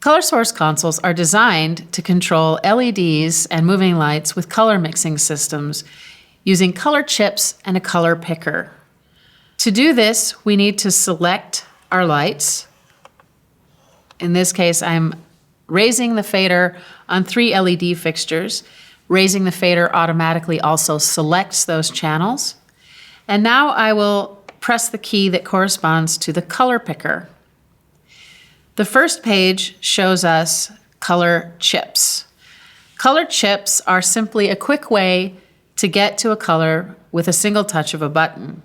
Color source consoles are designed to control LEDs and moving lights with color mixing systems using color chips and a color picker. To do this, we need to select our lights. In this case, I'm raising the fader on 3 LED fixtures. Raising the fader automatically also selects those channels. And now I will press the key that corresponds to the color picker. The first page shows us color chips. Color chips are simply a quick way to get to a color with a single touch of a button.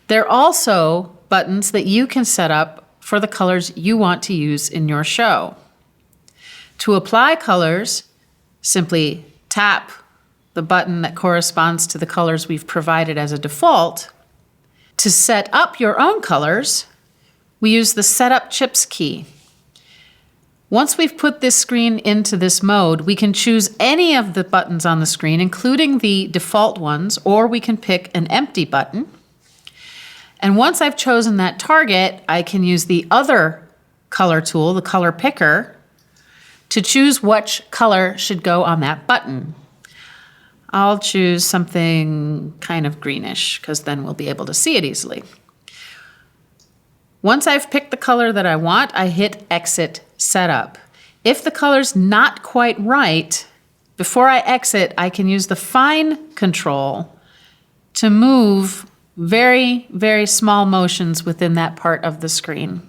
They're also buttons that you can set up for the colors you want to use in your show. To apply colors, simply tap the button that corresponds to the colors we've provided as a default. To set up your own colors, we use the Setup Chips key. Once we've put this screen into this mode, we can choose any of the buttons on the screen, including the default ones, or we can pick an empty button. And once I've chosen that target, I can use the other color tool, the color picker, to choose which color should go on that button. I'll choose something kind of greenish, because then we'll be able to see it easily. Once I've picked the color that I want, I hit Exit Setup. If the color's not quite right, before I exit, I can use the Fine control to move very, very small motions within that part of the screen.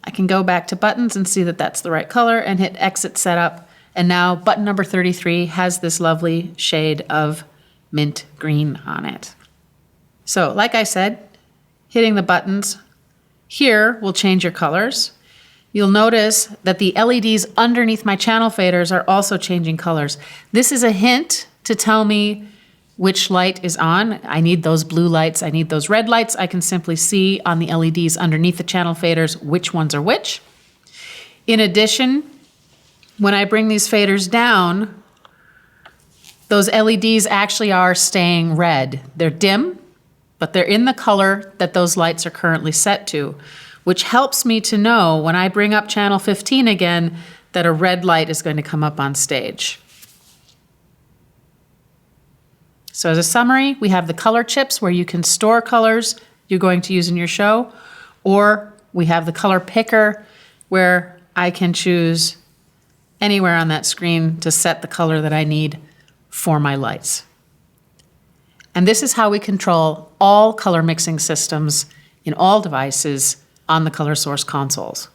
I can go back to buttons and see that that's the right color and hit Exit Setup. And now button number 33 has this lovely shade of mint green on it. So like I said, hitting the buttons here will change your colors. You'll notice that the LEDs underneath my channel faders are also changing colors. This is a hint to tell me which light is on. I need those blue lights, I need those red lights. I can simply see on the LEDs underneath the channel faders which ones are which. In addition, when I bring these faders down, those LEDs actually are staying red. They're dim, but they're in the color that those lights are currently set to, which helps me to know when I bring up channel 15 again that a red light is going to come up on stage. So as a summary, we have the color chips where you can store colors you're going to use in your show, or we have the color picker where I can choose anywhere on that screen to set the color that I need for my lights. And this is how we control all color mixing systems in all devices on the color source consoles.